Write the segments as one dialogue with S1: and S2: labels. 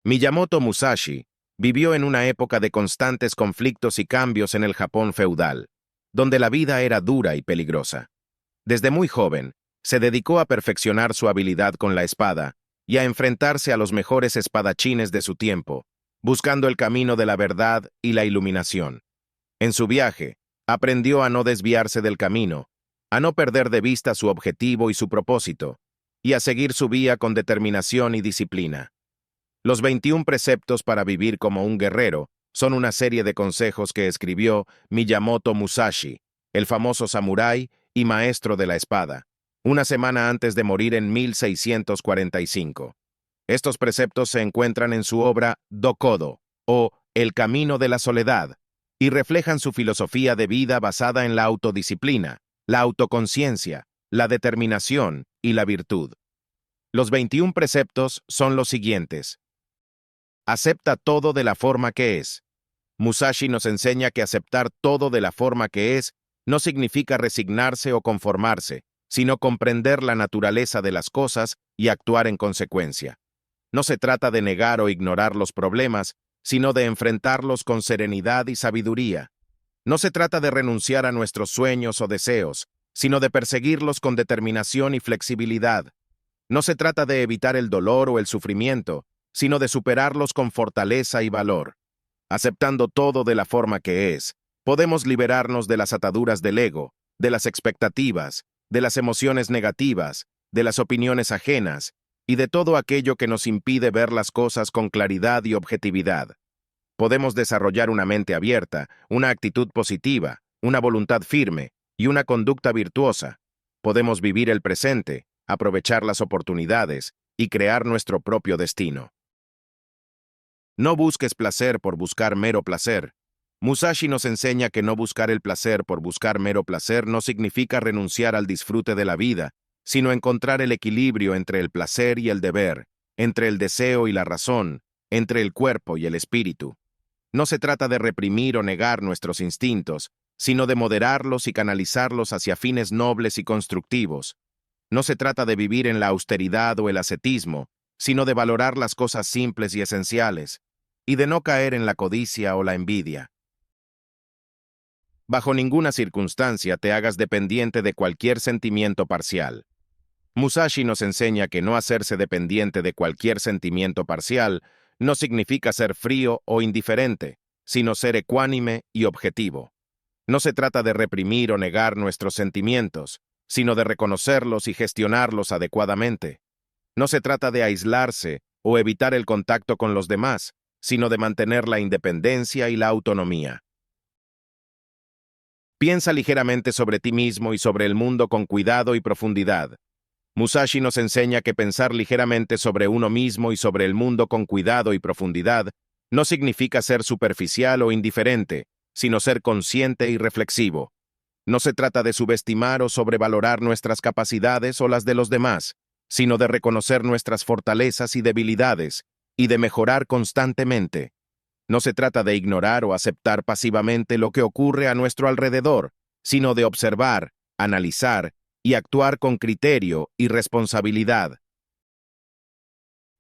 S1: Miyamoto Musashi vivió en una época de constantes conflictos y cambios en el Japón feudal, donde la vida era dura y peligrosa. Desde muy joven, se dedicó a perfeccionar su habilidad con la espada y a enfrentarse a los mejores espadachines de su tiempo, buscando el camino de la verdad y la iluminación. En su viaje, aprendió a no desviarse del camino, a no perder de vista su objetivo y su propósito, y a seguir su vía con determinación y disciplina. Los 21 preceptos para vivir como un guerrero son una serie de consejos que escribió Miyamoto Musashi, el famoso samurái y maestro de la espada, una semana antes de morir en 1645. Estos preceptos se encuentran en su obra Dokodo, o El Camino de la Soledad, y reflejan su filosofía de vida basada en la autodisciplina, la autoconciencia, la determinación y la virtud. Los 21 preceptos son los siguientes. Acepta todo de la forma que es. Musashi nos enseña que aceptar todo de la forma que es no significa resignarse o conformarse, sino comprender la naturaleza de las cosas y actuar en consecuencia. No se trata de negar o ignorar los problemas, sino de enfrentarlos con serenidad y sabiduría. No se trata de renunciar a nuestros sueños o deseos, sino de perseguirlos con determinación y flexibilidad. No se trata de evitar el dolor o el sufrimiento, sino de superarlos con fortaleza y valor. Aceptando todo de la forma que es, podemos liberarnos de las ataduras del ego, de las expectativas, de las emociones negativas, de las opiniones ajenas, y de todo aquello que nos impide ver las cosas con claridad y objetividad. Podemos desarrollar una mente abierta, una actitud positiva, una voluntad firme y una conducta virtuosa. Podemos vivir el presente, aprovechar las oportunidades y crear nuestro propio destino. No busques placer por buscar mero placer. Musashi nos enseña que no buscar el placer por buscar mero placer no significa renunciar al disfrute de la vida, sino encontrar el equilibrio entre el placer y el deber, entre el deseo y la razón, entre el cuerpo y el espíritu. No se trata de reprimir o negar nuestros instintos, sino de moderarlos y canalizarlos hacia fines nobles y constructivos. No se trata de vivir en la austeridad o el ascetismo, sino de valorar las cosas simples y esenciales, y de no caer en la codicia o la envidia. Bajo ninguna circunstancia te hagas dependiente de cualquier sentimiento parcial. Musashi nos enseña que no hacerse dependiente de cualquier sentimiento parcial no significa ser frío o indiferente, sino ser ecuánime y objetivo. No se trata de reprimir o negar nuestros sentimientos, sino de reconocerlos y gestionarlos adecuadamente. No se trata de aislarse o evitar el contacto con los demás, sino de mantener la independencia y la autonomía. Piensa ligeramente sobre ti mismo y sobre el mundo con cuidado y profundidad. Musashi nos enseña que pensar ligeramente sobre uno mismo y sobre el mundo con cuidado y profundidad no significa ser superficial o indiferente, sino ser consciente y reflexivo. No se trata de subestimar o sobrevalorar nuestras capacidades o las de los demás, sino de reconocer nuestras fortalezas y debilidades, y de mejorar constantemente. No se trata de ignorar o aceptar pasivamente lo que ocurre a nuestro alrededor, sino de observar, analizar y actuar con criterio y responsabilidad.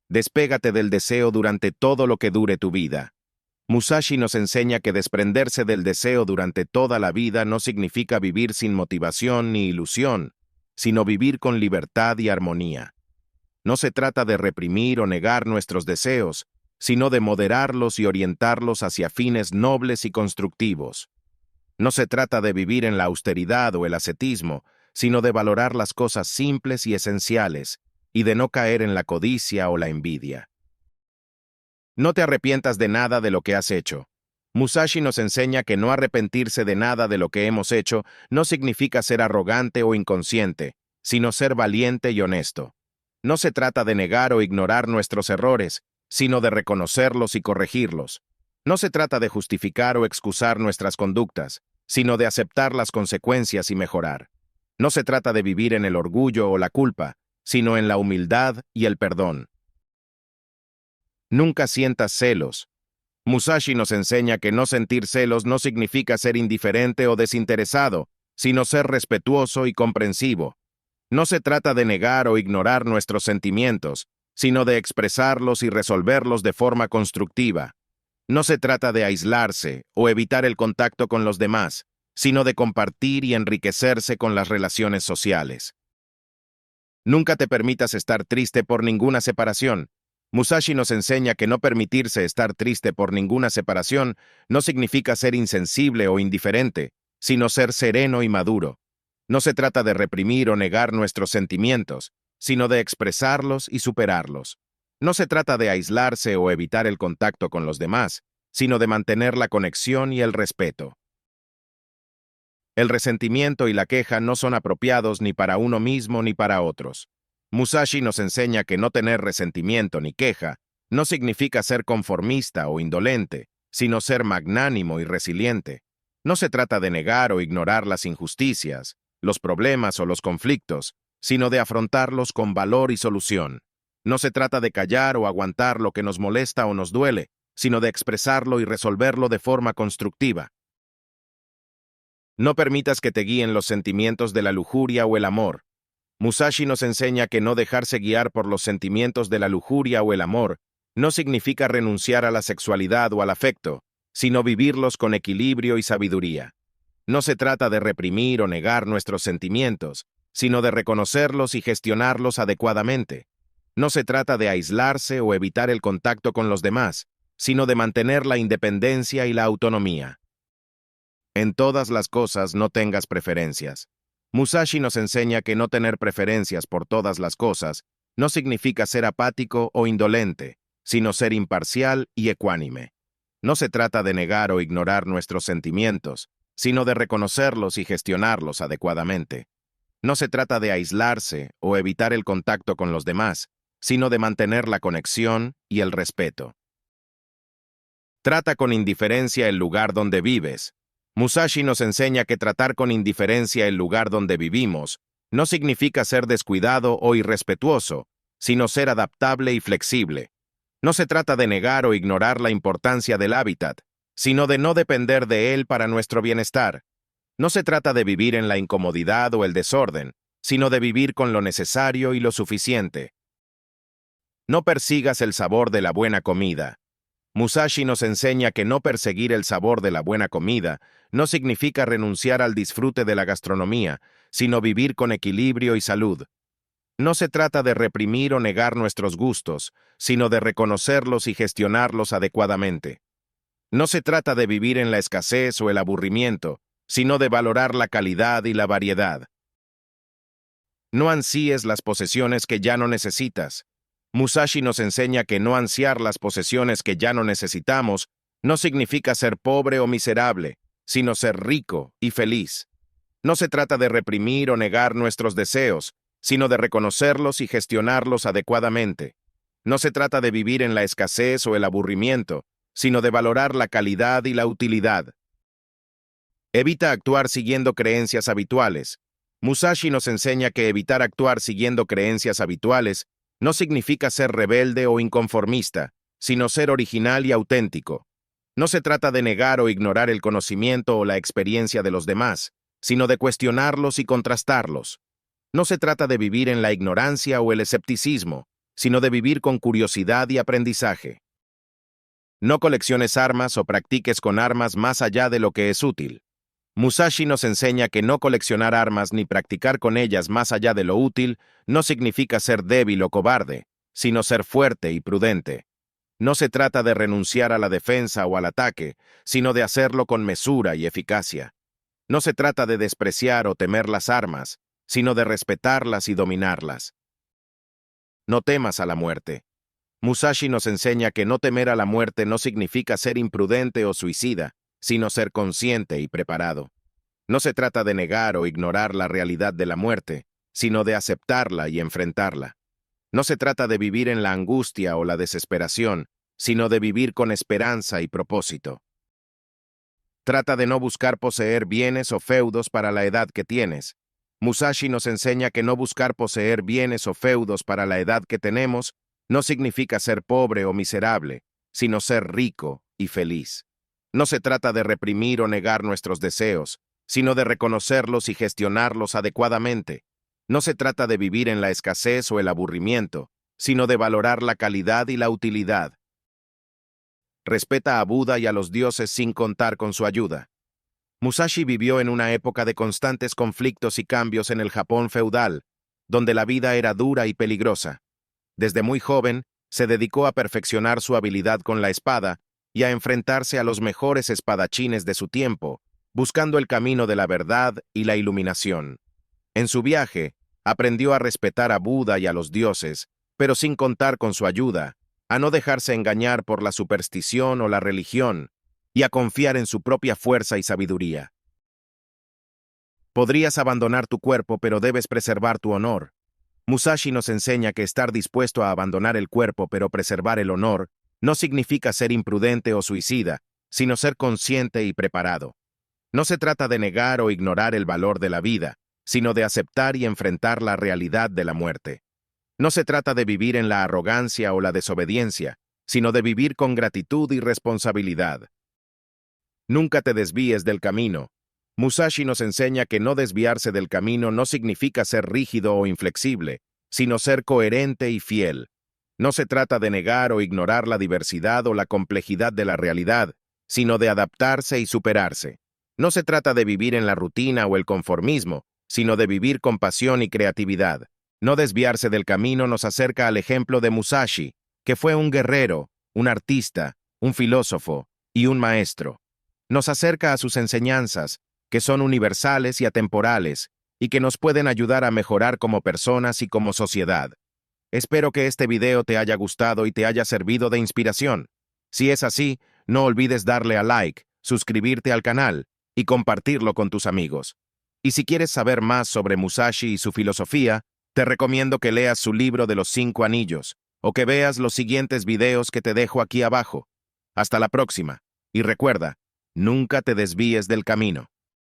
S1: Despégate del deseo durante todo lo que dure tu vida. Musashi nos enseña que desprenderse del deseo durante toda la vida no significa vivir sin motivación ni ilusión, sino vivir con libertad y armonía. No se trata de reprimir o negar nuestros deseos, sino de moderarlos y orientarlos hacia fines nobles y constructivos. No se trata de vivir en la austeridad o el ascetismo, sino de valorar las cosas simples y esenciales, y de no caer en la codicia o la envidia. No te arrepientas de nada de lo que has hecho. Musashi nos enseña que no arrepentirse de nada de lo que hemos hecho no significa ser arrogante o inconsciente, sino ser valiente y honesto. No se trata de negar o ignorar nuestros errores, sino de reconocerlos y corregirlos. No se trata de justificar o excusar nuestras conductas, sino de aceptar las consecuencias y mejorar. No se trata de vivir en el orgullo o la culpa, sino en la humildad y el perdón. Nunca sientas celos. Musashi nos enseña que no sentir celos no significa ser indiferente o desinteresado, sino ser respetuoso y comprensivo. No se trata de negar o ignorar nuestros sentimientos, sino de expresarlos y resolverlos de forma constructiva. No se trata de aislarse o evitar el contacto con los demás, sino de compartir y enriquecerse con las relaciones sociales. Nunca te permitas estar triste por ninguna separación. Musashi nos enseña que no permitirse estar triste por ninguna separación no significa ser insensible o indiferente, sino ser sereno y maduro. No se trata de reprimir o negar nuestros sentimientos, sino de expresarlos y superarlos. No se trata de aislarse o evitar el contacto con los demás, sino de mantener la conexión y el respeto. El resentimiento y la queja no son apropiados ni para uno mismo ni para otros. Musashi nos enseña que no tener resentimiento ni queja no significa ser conformista o indolente, sino ser magnánimo y resiliente. No se trata de negar o ignorar las injusticias, los problemas o los conflictos, sino de afrontarlos con valor y solución. No se trata de callar o aguantar lo que nos molesta o nos duele, sino de expresarlo y resolverlo de forma constructiva. No permitas que te guíen los sentimientos de la lujuria o el amor. Musashi nos enseña que no dejarse guiar por los sentimientos de la lujuria o el amor no significa renunciar a la sexualidad o al afecto, sino vivirlos con equilibrio y sabiduría. No se trata de reprimir o negar nuestros sentimientos, sino de reconocerlos y gestionarlos adecuadamente. No se trata de aislarse o evitar el contacto con los demás, sino de mantener la independencia y la autonomía. En todas las cosas no tengas preferencias. Musashi nos enseña que no tener preferencias por todas las cosas no significa ser apático o indolente, sino ser imparcial y ecuánime. No se trata de negar o ignorar nuestros sentimientos, sino de reconocerlos y gestionarlos adecuadamente. No se trata de aislarse o evitar el contacto con los demás, sino de mantener la conexión y el respeto. Trata con indiferencia el lugar donde vives. Musashi nos enseña que tratar con indiferencia el lugar donde vivimos no significa ser descuidado o irrespetuoso, sino ser adaptable y flexible. No se trata de negar o ignorar la importancia del hábitat, sino de no depender de él para nuestro bienestar. No se trata de vivir en la incomodidad o el desorden, sino de vivir con lo necesario y lo suficiente. No persigas el sabor de la buena comida. Musashi nos enseña que no perseguir el sabor de la buena comida no significa renunciar al disfrute de la gastronomía, sino vivir con equilibrio y salud. No se trata de reprimir o negar nuestros gustos, sino de reconocerlos y gestionarlos adecuadamente. No se trata de vivir en la escasez o el aburrimiento, sino de valorar la calidad y la variedad. No ansíes las posesiones que ya no necesitas. Musashi nos enseña que no ansiar las posesiones que ya no necesitamos no significa ser pobre o miserable, sino ser rico y feliz. No se trata de reprimir o negar nuestros deseos, sino de reconocerlos y gestionarlos adecuadamente. No se trata de vivir en la escasez o el aburrimiento, sino de valorar la calidad y la utilidad. Evita actuar siguiendo creencias habituales. Musashi nos enseña que evitar actuar siguiendo creencias habituales no significa ser rebelde o inconformista, sino ser original y auténtico. No se trata de negar o ignorar el conocimiento o la experiencia de los demás, sino de cuestionarlos y contrastarlos. No se trata de vivir en la ignorancia o el escepticismo, sino de vivir con curiosidad y aprendizaje. No colecciones armas o practiques con armas más allá de lo que es útil. Musashi nos enseña que no coleccionar armas ni practicar con ellas más allá de lo útil no significa ser débil o cobarde, sino ser fuerte y prudente. No se trata de renunciar a la defensa o al ataque, sino de hacerlo con mesura y eficacia. No se trata de despreciar o temer las armas, sino de respetarlas y dominarlas. No temas a la muerte. Musashi nos enseña que no temer a la muerte no significa ser imprudente o suicida, sino ser consciente y preparado. No se trata de negar o ignorar la realidad de la muerte, sino de aceptarla y enfrentarla. No se trata de vivir en la angustia o la desesperación, sino de vivir con esperanza y propósito. Trata de no buscar poseer bienes o feudos para la edad que tienes. Musashi nos enseña que no buscar poseer bienes o feudos para la edad que tenemos no significa ser pobre o miserable, sino ser rico y feliz. No se trata de reprimir o negar nuestros deseos, sino de reconocerlos y gestionarlos adecuadamente. No se trata de vivir en la escasez o el aburrimiento, sino de valorar la calidad y la utilidad. Respeta a Buda y a los dioses sin contar con su ayuda. Musashi vivió en una época de constantes conflictos y cambios en el Japón feudal, donde la vida era dura y peligrosa. Desde muy joven, se dedicó a perfeccionar su habilidad con la espada y a enfrentarse a los mejores espadachines de su tiempo, buscando el camino de la verdad y la iluminación. En su viaje, aprendió a respetar a Buda y a los dioses, pero sin contar con su ayuda, a no dejarse engañar por la superstición o la religión, y a confiar en su propia fuerza y sabiduría. Podrías abandonar tu cuerpo, pero debes preservar tu honor. Musashi nos enseña que estar dispuesto a abandonar el cuerpo pero preservar el honor no significa ser imprudente o suicida, sino ser consciente y preparado. No se trata de negar o ignorar el valor de la vida, sino de aceptar y enfrentar la realidad de la muerte. No se trata de vivir en la arrogancia o la desobediencia, sino de vivir con gratitud y responsabilidad. Nunca te desvíes del camino. Musashi nos enseña que no desviarse del camino no significa ser rígido o inflexible, sino ser coherente y fiel. No se trata de negar o ignorar la diversidad o la complejidad de la realidad, sino de adaptarse y superarse. No se trata de vivir en la rutina o el conformismo, sino de vivir con pasión y creatividad. No desviarse del camino nos acerca al ejemplo de Musashi, que fue un guerrero, un artista, un filósofo y un maestro. Nos acerca a sus enseñanzas, que son universales y atemporales, y que nos pueden ayudar a mejorar como personas y como sociedad. Espero que este video te haya gustado y te haya servido de inspiración. Si es así, no olvides darle a like, suscribirte al canal y compartirlo con tus amigos. Y si quieres saber más sobre Musashi y su filosofía, te recomiendo que leas su libro de los 5 anillos, o que veas los siguientes videos que te dejo aquí abajo. Hasta la próxima, y recuerda, nunca te desvíes del camino.